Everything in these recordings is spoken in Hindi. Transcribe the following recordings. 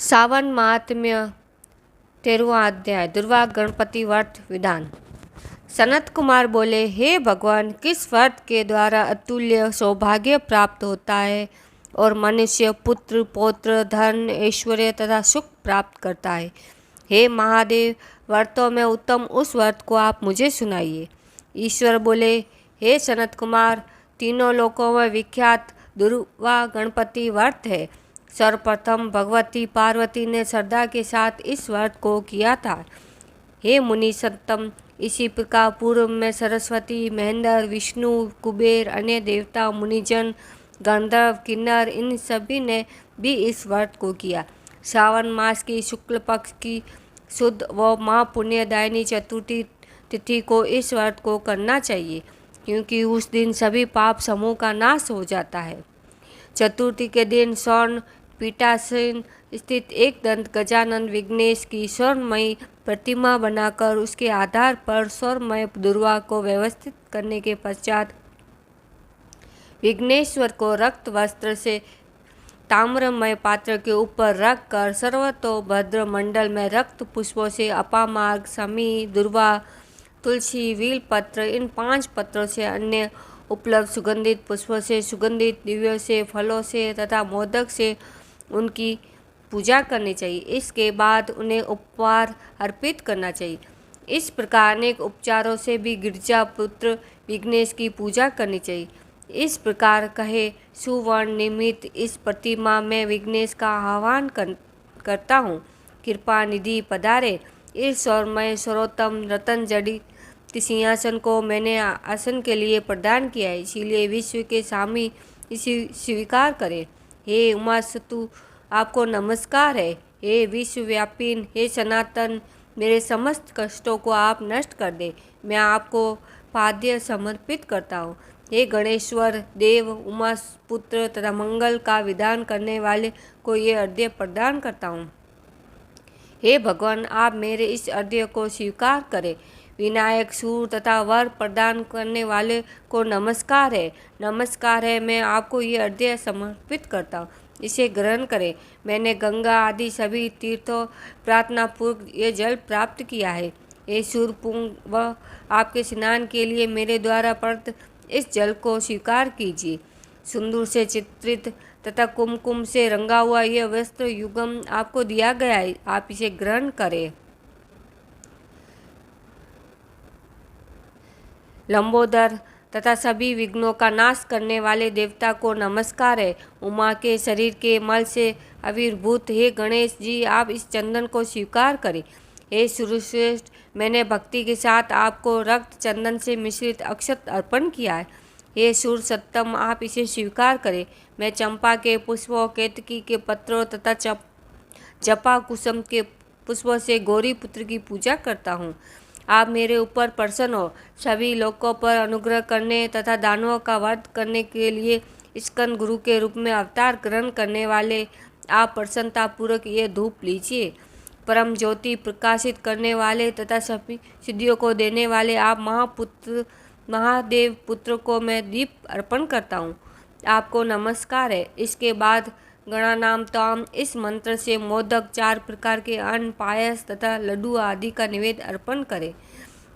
सावन महात्म्य 13वां अध्याय दुर्वा गणपति व्रत विधान। सनत कुमार बोले, हे भगवान, किस व्रत के द्वारा अतुल्य सौभाग्य प्राप्त होता है और मनुष्य पुत्र पौत्र धन ऐश्वर्य तथा सुख प्राप्त करता है। हे महादेव, व्रतों में उत्तम उस व्रत को आप मुझे सुनाइए। ईश्वर बोले, हे सनत कुमार, तीनों लोकों में विख्यात दुर्वा गणपति व्रत है। सर्वप्रथम भगवती पार्वती ने श्रद्धा के साथ इस व्रत को किया था। हे मुनि सत्तम, इसी प्रकार पूर्व में सरस्वती, महेंद्र, विष्णु, कुबेर, अन्य देवता, मुनिजन, गंधर्व, किन्नर, इन सभी ने भी इस व्रत को किया। श्रावण मास की शुक्ल पक्ष की शुद्ध व महापुण्यदायिनी चतुर्थी तिथि को इस व्रत को करना चाहिए, क्योंकि उस दिन सभी पाप समूह का नाश हो जाता है। चतुर्थी के दिन स्वर्ण पीठासीन स्थित एक दंत गजानन विघ्नेश की स्वर्णमयी प्रतिमा बनाकर उसके आधार पर स्वर्णमय दुर्वा को व्यवस्थित करने के पश्चात विघ्नेश्वर को रक्त वस्त्र से ताम्रमय पात्र के ऊपर रख कर सर्वतोभद्र मंडल में रक्त पुष्पों से अपामार्ग, समी, दुर्वा, तुलसी, वील पत्र, इन 5 पत्रों से अन्य उपलब्ध सुगंधित पुष्पों से, सुगंधित दिव्यों से, फलों से तथा मोदक से उनकी पूजा करनी चाहिए। इसके बाद उन्हें उपहार अर्पित करना चाहिए। इस प्रकार अनेक उपचारों से भी गिरजा पुत्र विघ्नेश की पूजा करनी चाहिए। इस प्रकार कहे सुवर्ण निमित्त इस प्रतिमा में विघ्नेश का आह्वान करता हूँ। कृपा निधि पधारे। इस स्वर्णमय सर्वोत्तम रतन जड़ित सिंहासन को मैंने आसन के लिए प्रदान किया है, इसीलिए विश्व के स्वामी इसे स्वीकार करें। हे उमासतु, आपको नमस्कार है। हे विश्वव्यापीन, हे सनातन, मेरे समस्त कष्टों को आप नष्ट कर दे। मैं आपको पाद्य समर्पित करता हूँ। हे गणेश्वर देव, उमा पुत्र तथा मंगल का विधान करने वाले को ये अर्घ्य प्रदान करता हूँ। हे भगवान, आप मेरे इस अर्घ्य को स्वीकार करें। विनायक, सूर तथा वर प्रदान करने वाले को नमस्कार है। नमस्कार है, मैं आपको ये अर्घ्य समर्पित करता हूँ, इसे ग्रहण करें। मैंने गंगा आदि सभी तीर्थों प्रार्थना पूर्वक ये जल प्राप्त किया है। ये सूर्यपुंग व आपके स्नान के लिए मेरे द्वारा प्रदत्त इस जल को स्वीकार कीजिए। सिंदूर से चित्रित तथा कुमकुम से रंगा हुआ यह वस्त्र युगम आपको दिया गया है, आप इसे ग्रहण करें। लंबोदर तथा सभी विघ्नों का नाश करने वाले देवता को नमस्कार है। उमा के शरीर के मल से आविर्भूत हे गणेश जी, आप इस चंदन को स्वीकार करें। हे सूर्यश्रेष्ठ, मैंने भक्ति के साथ आपको रक्त चंदन से मिश्रित अक्षत अर्पण किया है। हे सूर्य सत्तम, आप इसे स्वीकार करें। मैं चंपा के पुष्पों, केतकी के पत्रों तथा जपा कुसुम के पुष्पों से गौरी पुत्र की पूजा करता हूँ। आप मेरे ऊपर प्रसन्न हो। सभी लोगों पर अनुग्रह करने तथा दानवों का वध करने के लिए स्कंद गुरु के रूप में अवतार ग्रहण करने वाले आप प्रसन्नतापूर्वक ये धूप लीजिए। परम ज्योति प्रकाशित करने वाले तथा सभी सिद्धियों को देने वाले आप महादेव पुत्र को मैं दीप अर्पण करता हूँ, आपको नमस्कार है। इसके बाद गणानाम ताम इस मंत्र से मोदक, 4 प्रकार के अन्न, पायस तथा लड्डू आदि का निवेद्य अर्पण करें।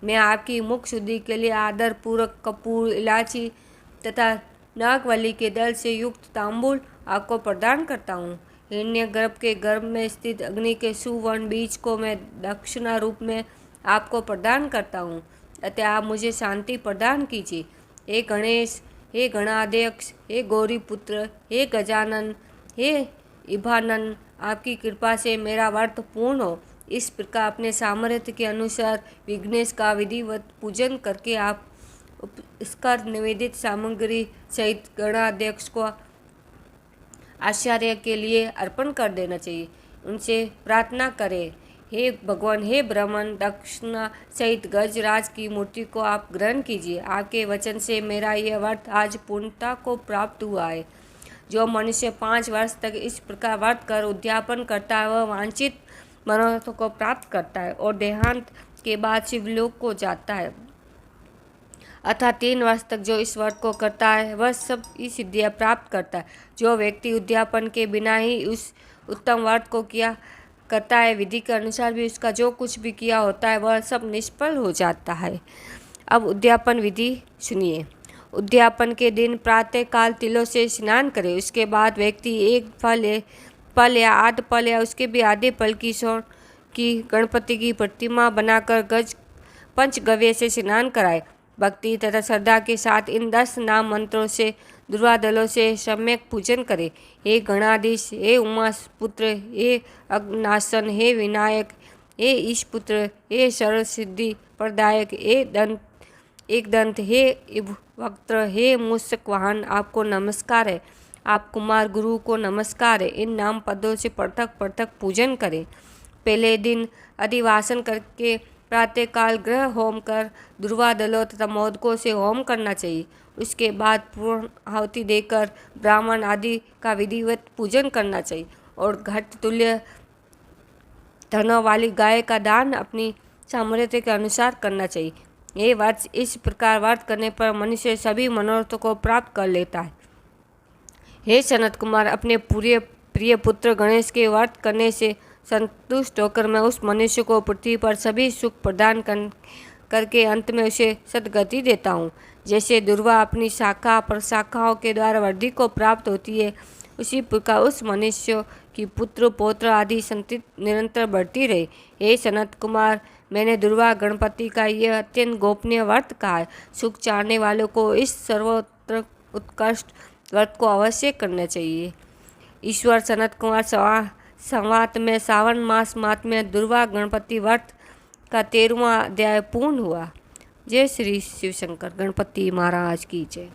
मैं आपकी मुख शुद्धि के लिए आदर पूर्वक कपूर, इलायची तथा नागवली के दल से युक्त तांबूल आपको प्रदान करता हूँ। हिरण्यगर्भ के गर्भ में स्थित अग्नि के सुवर्ण बीज को मैं दक्षिणा रूप में आपको प्रदान करता हूँ, अतः आप मुझे शांति प्रदान कीजिए। हे गणेश, हे गणाध्यक्ष, हे गौरी पुत्र, हे गजानन, हे इभानन, आपकी कृपा से मेरा व्रत पूर्ण हो। इस प्रकार अपने सामर्थ्य के अनुसार विघ्नेश का विधिवत पूजन करके आप इसका निवेदित सामग्री सहित गणाध्यक्ष को आचार्य के लिए अर्पण कर देना चाहिए। उनसे प्रार्थना करें, हे भगवान, हे ब्राह्मण, दक्षिणा सहित गजराज की मूर्ति को आप ग्रहण कीजिए। आपके वचन से मेरा यह व्रत आज पूर्णता को प्राप्त हुआ है। जो मनुष्य 5 वर्ष तक इस प्रकार व्रत कर उद्यापन करता है, वह वांछित मनोरथों को प्राप्त करता है और देहांत के बाद शिवलोक को जाता है। अतः 3 वर्ष तक जो इस व्रत को करता है, वह सब सिद्धियाँ प्राप्त करता है। जो व्यक्ति उद्यापन के बिना ही उत्तम व्रत को किया करता है, विधि के अनुसार भी उसका जो कुछ भी किया होता है वह सब निष्फल हो जाता है। अब उद्यापन विधि सुनिए। उद्यापन के दिन प्रातः काल तिलों से स्नान करें। उसके बाद व्यक्ति एक पल या आध पल या उसके भी आधे पल की स्वर्ण की गणपति की प्रतिमा बनाकर पंचगव्य से स्नान कराए। भक्ति तथा श्रद्धा के साथ इन 10 नाम मंत्रों से दुर्वादलों से सम्यक पूजन करे। हे गणाधीश, हे उमा पुत्र, हे अग्नासन, हे विनायक, हे ईश पुत्र, हे सर्व सिद्धि प्रदायक, एक दंत, हे वक्त्र, हे मूषक वाहन, आपको नमस्कार है। आप कुमार गुरु को नमस्कार है। इन नाम पदों से पृथक पृथक पूजन करें। पहले दिन अधिवासन करके प्रातःकाल ग्रह होम कर दुर्वादलों तथा मोदकों से होम करना चाहिए। उसके बाद पूर्ण आहुति देकर ब्राह्मण आदि का विधिवत पूजन करना चाहिए और घट तुल्य धनों वाली गाय का दान अपनी सामर्थ्य के अनुसार करना चाहिए। ये व्रत इस प्रकार व्रत करने पर मनुष्य सभी मनोरथों को प्राप्त कर लेता है। हे सनत कुमार, अपने पूरे प्रिय पुत्र गणेश के व्रत करने से संतुष्ट होकर मैं उस मनुष्य को पृथ्वी पर सभी सुख प्रदान करके अंत में उसे सद्गति देता हूँ। जैसे दुर्वा अपनी शाखा प्रशाखाओं के द्वारा वृद्धि को प्राप्त होती है, उसी प्रकार उस मनुष्य की पुत्र पौत्र आदि संतति निरंतर बढ़ती रहे। हे सनत कुमार, मैंने दुर्वा गणपति का यह अत्यंत गोपनीय व्रत कहा है। सुख चाहने वालों को इस सर्वोत्तर उत्कृष्ट व्रत को अवश्य करना चाहिए। ईश्वर सनत कुमार संवात में सावन मास महात्म्य दुर्वा गणपति व्रत का 13वां अध्याय पूर्ण हुआ। जय श्री शिव शंकर गणपति महाराज की जय।